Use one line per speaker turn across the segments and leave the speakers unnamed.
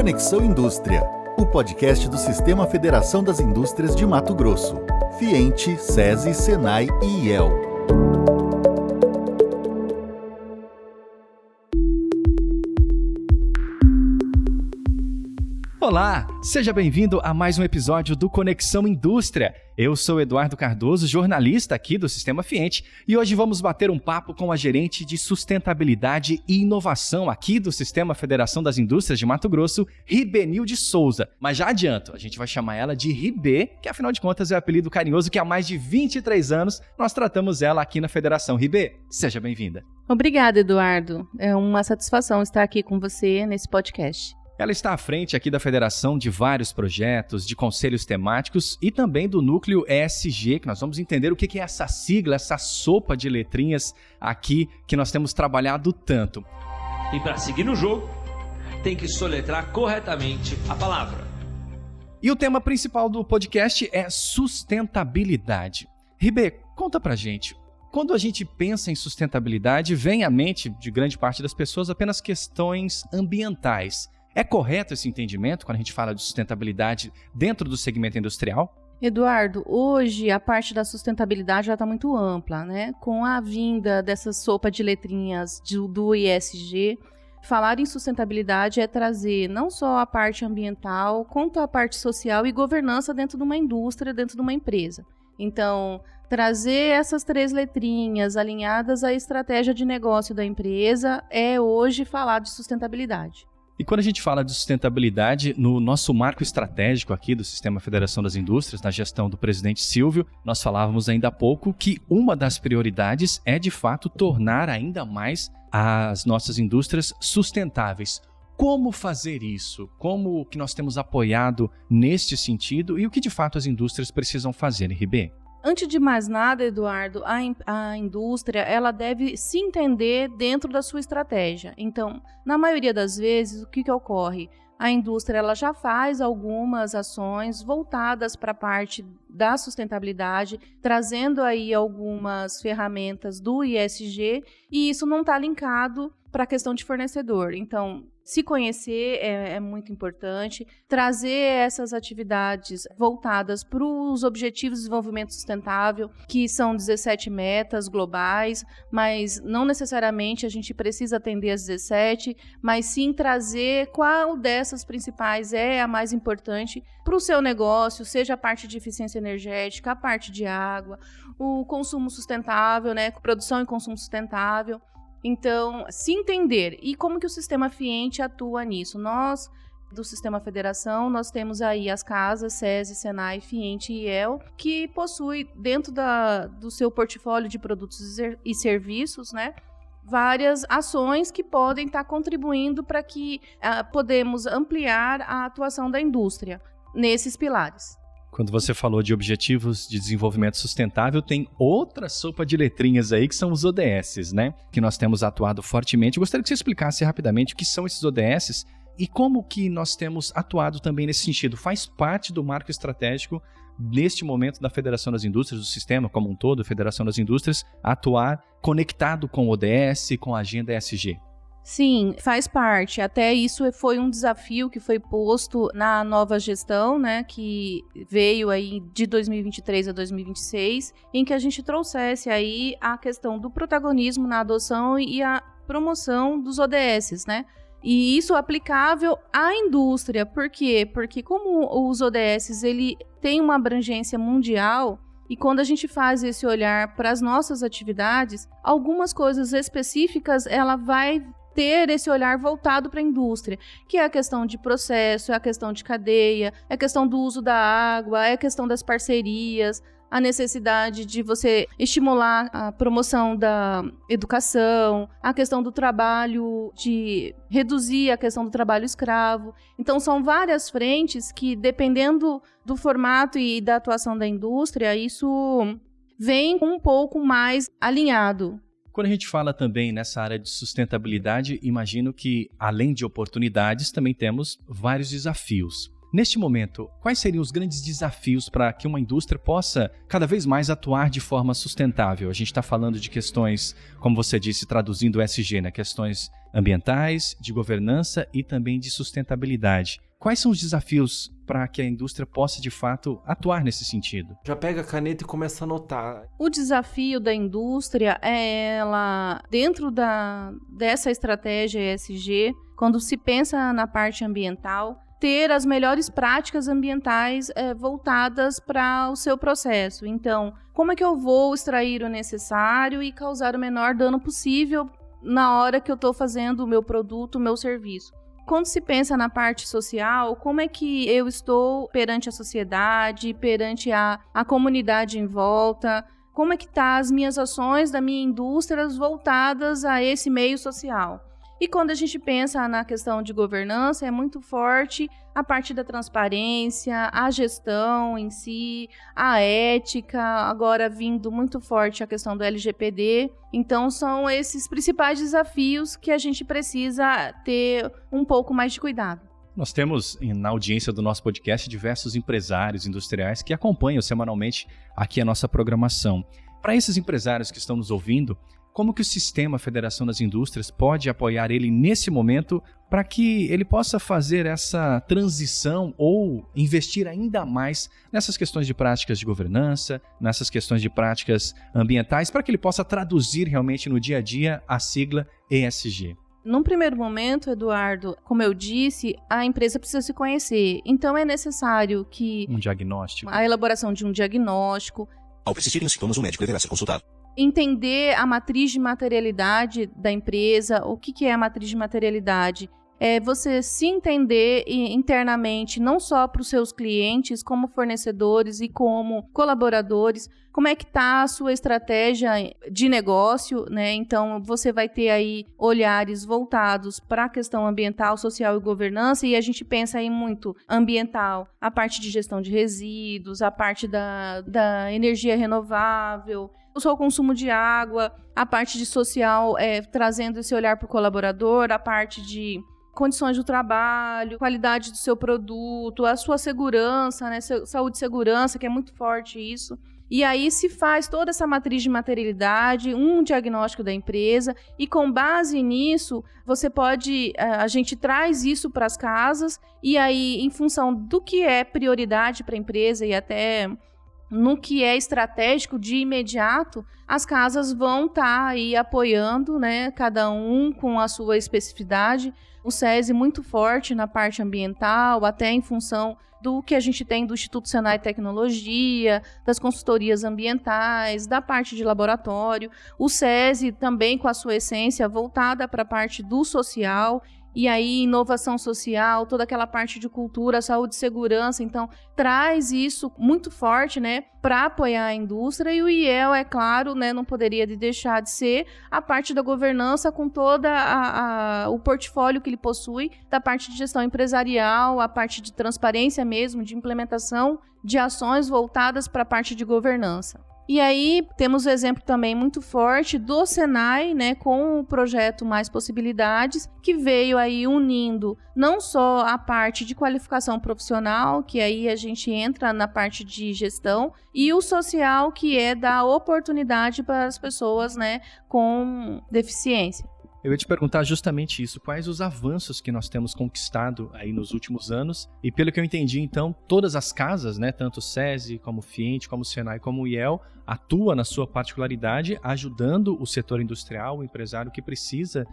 Conexão Indústria, o podcast do Sistema Federação das Indústrias de Mato Grosso. Fiente, SESI, Senai e IEL.
Olá, seja bem-vindo a mais um episódio do Conexão Indústria. Eu sou Eduardo Cardoso, jornalista aqui do Sistema Fiente, e hoje vamos bater um papo com a gerente de sustentabilidade e inovação aqui do Sistema Federação das Indústrias de Mato Grosso, Ribenilde Souza. Mas já adianto, a gente vai chamar ela de Ribê, que afinal de contas é o apelido carinhoso que há mais de 23 anos nós tratamos ela aqui na Federação. Ribê, seja bem-vinda.
Obrigada, Eduardo. É uma satisfação estar aqui com você nesse podcast.
Ela está à frente aqui da federação de vários projetos, de conselhos temáticos e também do núcleo ESG, que nós vamos entender o que é essa sigla, essa sopa de letrinhas aqui que nós temos trabalhado tanto.
E para seguir no jogo, tem que soletrar corretamente a palavra.
E o tema principal do podcast é sustentabilidade. Ribê, conta pra gente. Quando a gente pensa em sustentabilidade, vem à mente de grande parte das pessoas apenas questões ambientais. É correto esse entendimento quando a gente fala de sustentabilidade dentro do segmento industrial?
Eduardo, hoje a parte da sustentabilidade já está muito ampla, né? Com a vinda dessa sopa de letrinhas do ESG, falar em sustentabilidade é trazer não só a parte ambiental, quanto a parte social e governança dentro de uma indústria, dentro de uma empresa. Então, trazer essas 3 letrinhas alinhadas à estratégia de negócio da empresa é hoje falar de sustentabilidade.
E quando a gente fala de sustentabilidade, no nosso marco estratégico aqui do Sistema Federação das Indústrias, na gestão do presidente Silvio, nós falávamos ainda há pouco que uma das prioridades é, de fato, tornar ainda mais as nossas indústrias sustentáveis. Como fazer isso? Como que nós temos apoiado neste sentido e o que, de fato, as indústrias precisam fazer, Ribê?
Antes de mais nada, Eduardo, a indústria ela deve se entender dentro da sua estratégia. Então, na maioria das vezes, o que ocorre? A indústria ela já faz algumas ações voltadas para a parte da sustentabilidade, trazendo aí algumas ferramentas do ESG, e isso não está linkado para a questão de fornecedor. Então, se conhecer é muito importante, trazer essas atividades voltadas para os Objetivos de Desenvolvimento Sustentável, que são 17 metas globais, mas não necessariamente a gente precisa atender as 17, mas sim trazer qual dessas principais é a mais importante para o seu negócio, seja a parte de eficiência energética, a parte de água, o consumo sustentável, né, produção e consumo sustentável. Então, se entender. E como que o Sistema Fiente atua nisso? Nós, do Sistema Federação, nós temos aí as casas, SESI, Senai, Fiente e IEL, que possui dentro do seu portfólio de produtos e serviços, né, várias ações que podem estar contribuindo para que podemos ampliar a atuação da indústria nesses pilares.
Quando você falou de Objetivos de Desenvolvimento Sustentável, tem outra sopa de letrinhas aí que são os ODS, né? Que nós temos atuado fortemente. Eu gostaria que você explicasse rapidamente o que são esses ODS e como que nós temos atuado também nesse sentido. Faz parte do marco estratégico neste momento da Federação das Indústrias, do sistema como um todo, Federação das Indústrias, atuar conectado com o ODS, com a agenda ESG.
Sim, faz parte. Até isso foi um desafio que foi posto na nova gestão, né, que veio aí de 2023 a 2026, em que a gente trouxesse aí a questão do protagonismo na adoção e a promoção dos ODS, né? E isso aplicável à indústria. Por quê? Porque como os ODS, ele tem uma abrangência mundial, e quando a gente faz esse olhar para as nossas atividades, algumas coisas específicas, ela vai ter esse olhar voltado para a indústria, que é a questão de processo, é a questão de cadeia, é a questão do uso da água, é a questão das parcerias, a necessidade de você estimular a promoção da educação, a questão do trabalho, de reduzir a questão do trabalho escravo. Então, são várias frentes que, dependendo do formato e da atuação da indústria, isso vem um pouco mais alinhado.
Quando a gente fala também nessa área de sustentabilidade, imagino que, além de oportunidades, também temos vários desafios. Neste momento, quais seriam os grandes desafios para que uma indústria possa cada vez mais atuar de forma sustentável? A gente está falando de questões, como você disse, traduzindo o ESG, né? Questões ambientais, de governança e também de sustentabilidade. Quais são os desafios para que a indústria possa, de fato, atuar nesse sentido?
Já pega a caneta e começa a anotar.
O desafio da indústria é ela, dentro dessa estratégia ESG, quando se pensa na parte ambiental, ter as melhores práticas ambientais voltadas para o seu processo. Então, como é que eu vou extrair o necessário e causar o menor dano possível na hora que eu estou fazendo o meu produto, o meu serviço? Quando se pensa na parte social, como é que eu estou perante a sociedade, perante a comunidade em volta? Como é que estão as minhas ações da minha indústria voltadas a esse meio social? E quando a gente pensa na questão de governança, é muito forte a parte da transparência, a gestão em si, a ética, agora vindo muito forte a questão do LGPD. Então, são esses principais desafios que a gente precisa ter um pouco mais de cuidado.
Nós temos na audiência do nosso podcast diversos empresários industriais que acompanham semanalmente aqui a nossa programação. Para esses empresários que estão nos ouvindo, como que o Sistema Federação das Indústrias pode apoiar ele nesse momento para que ele possa fazer essa transição ou investir ainda mais nessas questões de práticas de governança, nessas questões de práticas ambientais, para que ele possa traduzir realmente no dia a dia a sigla ESG?
Num primeiro momento, Eduardo, como eu disse, a empresa precisa se conhecer. Então, é necessário que...
Um diagnóstico.
A elaboração de um diagnóstico.
Ao persistirem os sintomas, o médico deverá ser consultado.
Entender a matriz de materialidade da empresa. O que é a matriz de materialidade? É você se entender internamente, não só para os seus clientes, como fornecedores e como colaboradores, como é que está a sua estratégia de negócio, né? Então, você vai ter aí olhares voltados para a questão ambiental, social e governança, e a gente pensa aí muito ambiental, a parte de gestão de resíduos, a parte da energia renovável, o seu consumo de água, a parte de social, trazendo esse olhar para o colaborador, a parte de condições do trabalho, qualidade do seu produto, a sua segurança, né? Saúde e segurança, que é muito forte isso. E aí se faz toda essa matriz de materialidade, um diagnóstico da empresa, e com base nisso, a gente traz isso para as casas, e aí, em função do que é prioridade para a empresa e até no que é estratégico de imediato, as casas vão estar aí apoiando, né, cada um com a sua especificidade. O SESI muito forte na parte ambiental, até em função do que a gente tem do Instituto Senai Tecnologia, das consultorias ambientais, da parte de laboratório. O SESI também com a sua essência voltada para a parte do social. E aí, inovação social, toda aquela parte de cultura, saúde e segurança. Então, traz isso muito forte, né, para apoiar a indústria. E o IEL, é claro, né, não poderia deixar de ser a parte da governança com toda o portfólio que ele possui, da parte de gestão empresarial, a parte de transparência mesmo, de implementação de ações voltadas para a parte de governança. E aí, temos o exemplo também muito forte do Senai, né, com o projeto Mais Possibilidades, que veio aí unindo não só a parte de qualificação profissional, que aí a gente entra na parte de gestão, e o social, que é dar oportunidade para as pessoas, né, com deficiência.
Eu ia te perguntar justamente isso, quais os avanços que nós temos conquistado aí nos últimos anos, e pelo que eu entendi, então, todas as casas, né, tanto o SESI, como o FIENTE, como o Senai, como o IEL, atua na sua particularidade, ajudando o setor industrial, o empresário que precisa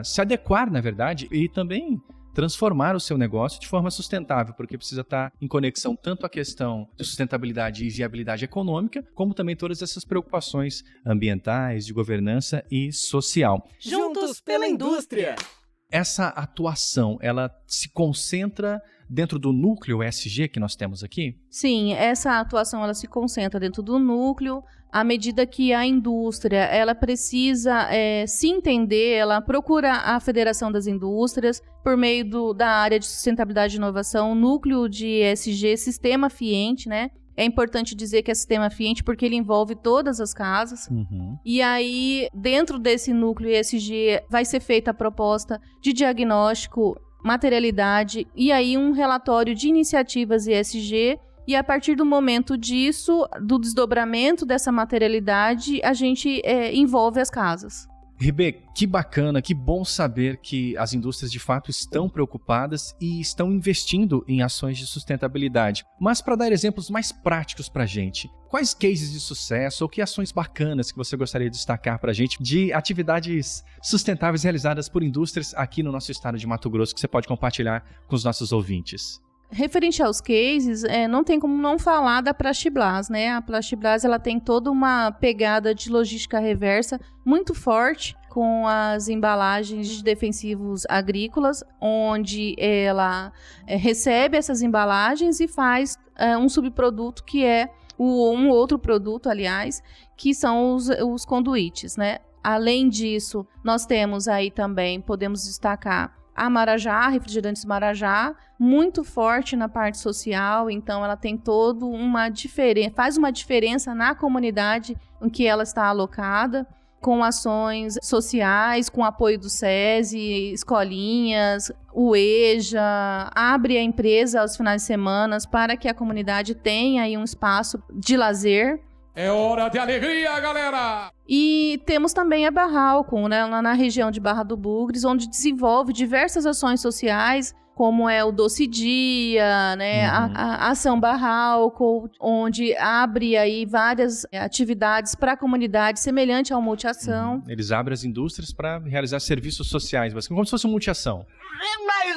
se adequar, na verdade, e também transformar o seu negócio de forma sustentável, porque precisa estar em conexão tanto a questão de sustentabilidade e viabilidade econômica, como também todas essas preocupações ambientais, de governança e social.
Juntos pela indústria!
Essa atuação, ela se concentra dentro do núcleo ESG que nós temos aqui?
Sim, essa atuação ela se concentra dentro do núcleo, à medida que a indústria ela precisa se entender, ela procura a Federação das Indústrias, por meio da área de sustentabilidade e inovação, o núcleo de ESG, Sistema FIENTE, né? É importante dizer que é Sistema FIENTE porque ele envolve todas as casas.
Uhum.
E aí, dentro desse núcleo ESG, vai ser feita a proposta de diagnóstico materialidade e aí um relatório de iniciativas ESG. E a partir do momento disso, do desdobramento dessa materialidade, a gente envolve as casas.
Ribê, que bacana, que bom saber que as indústrias de fato estão preocupadas e estão investindo em ações de sustentabilidade. Mas para dar exemplos mais práticos para a gente, quais cases de sucesso ou que ações bacanas que você gostaria de destacar para a gente de atividades sustentáveis realizadas por indústrias aqui no nosso estado de Mato Grosso que você pode compartilhar com os nossos ouvintes?
Referente aos cases, não tem como não falar da Plastiblas, né? A Plastiblas, ela tem toda uma pegada de logística reversa muito forte com as embalagens de defensivos agrícolas, onde ela recebe essas embalagens e faz um subproduto que é um outro produto, aliás, que são os conduítes, né? Além disso, nós temos aí também, podemos destacar a Marajá, Refrigerantes Marajá, muito forte na parte social, então ela tem toda uma diferença, faz uma diferença na comunidade em que ela está alocada, com ações sociais, com apoio do SESI, escolinhas, o EJA, abre a empresa aos finais de semana para que a comunidade tenha aí um espaço de lazer.
É hora de alegria, galera!
E temos também a Barralco, né, lá na região de Barra do Bugres, onde desenvolve diversas ações sociais, como é o Doce Dia, né, a Ação Barralco, onde abre aí várias atividades para a comunidade, semelhante ao Multiação.
Eles abrem as indústrias para realizar serviços sociais, como se fosse uma multiação.
Mais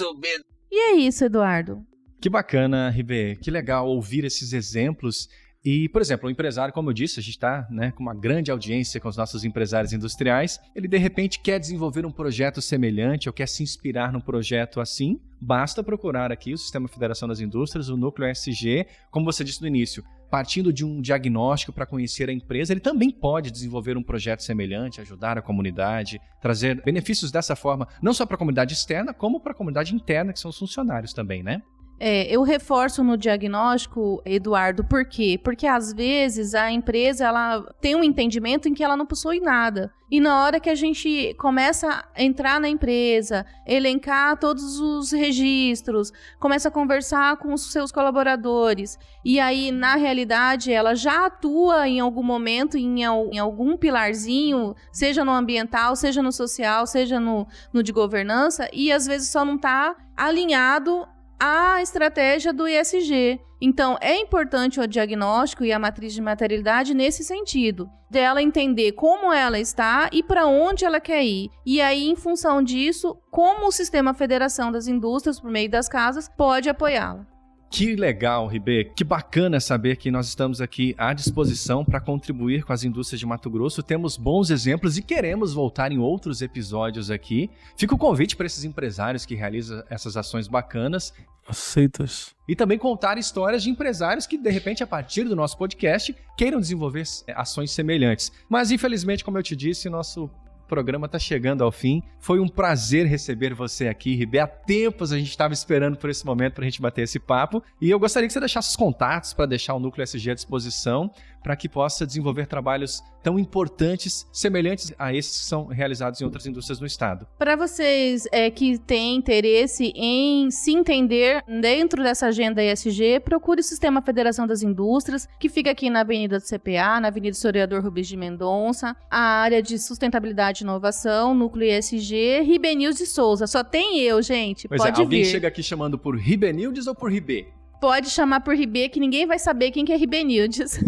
ou menos.
E é isso, Eduardo.
Que bacana, Ribê, que legal ouvir esses exemplos. E, por exemplo, o empresário, como eu disse, a gente está com uma grande audiência com os nossos empresários industriais, ele de repente quer desenvolver um projeto semelhante ou quer se inspirar num projeto assim, basta procurar aqui o Sistema Federação das Indústrias, o Núcleo ESG, como você disse no início, partindo de um diagnóstico para conhecer a empresa, ele também pode desenvolver um projeto semelhante, ajudar a comunidade, trazer benefícios dessa forma, não só para a comunidade externa, como para a comunidade interna, que são os funcionários também, né?
Eu reforço no diagnóstico, Eduardo, por quê? Porque às vezes a empresa ela tem um entendimento em que ela não possui nada. E na hora que a gente começa a entrar na empresa, elencar todos os registros, começa a conversar com os seus colaboradores, e aí, na realidade, ela já atua em algum momento, em algum pilarzinho, seja no ambiental, seja no social, seja no de governança, e às vezes só não está alinhado a estratégia do ESG. Então, é importante o diagnóstico e a matriz de materialidade nesse sentido, dela entender como ela está e para onde ela quer ir. E aí, em função disso, como o Sistema Federação das Indústrias, por meio das casas, pode apoiá-la.
Que legal, Ribê. Que bacana saber que nós estamos aqui à disposição para contribuir com as indústrias de Mato Grosso. Temos bons exemplos e queremos voltar em outros episódios aqui. Fica o convite para esses empresários que realizam essas ações bacanas.
Aceitas.
E também contar histórias de empresários que, de repente, a partir do nosso podcast, queiram desenvolver ações semelhantes. Mas, infelizmente, como eu te disse, nosso programa está chegando ao fim. Foi um prazer receber você aqui, Ribê. Há tempos a gente estava esperando por esse momento para a gente bater esse papo. E eu gostaria que você deixasse os contatos para deixar o Núcleo ESG à disposição para que possa desenvolver trabalhos tão importantes, semelhantes a esses que são realizados em outras indústrias do estado.
Para vocês que têm interesse em se entender dentro dessa agenda ESG, procure o Sistema Federação das Indústrias, que fica aqui na Avenida do CPA, na Avenida Historiador Rubens de Mendonça, a área de sustentabilidade e inovação, Núcleo ESG, Ribenildes de Souza. Só tem eu, gente.
Pois
pode vir.
Alguém chega aqui chamando por Ribenildes ou por Ribê?
Pode chamar por Ribê, que ninguém vai saber quem que é Ribenildes.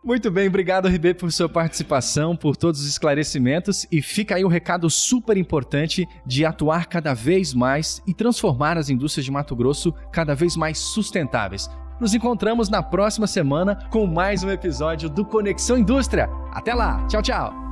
Muito bem, obrigado, Ribê, por sua participação, por todos os esclarecimentos, e fica aí um recado super importante de atuar cada vez mais e transformar as indústrias de Mato Grosso cada vez mais sustentáveis. Nos encontramos na próxima semana com mais um episódio do Conexão Indústria. Até lá, tchau, tchau!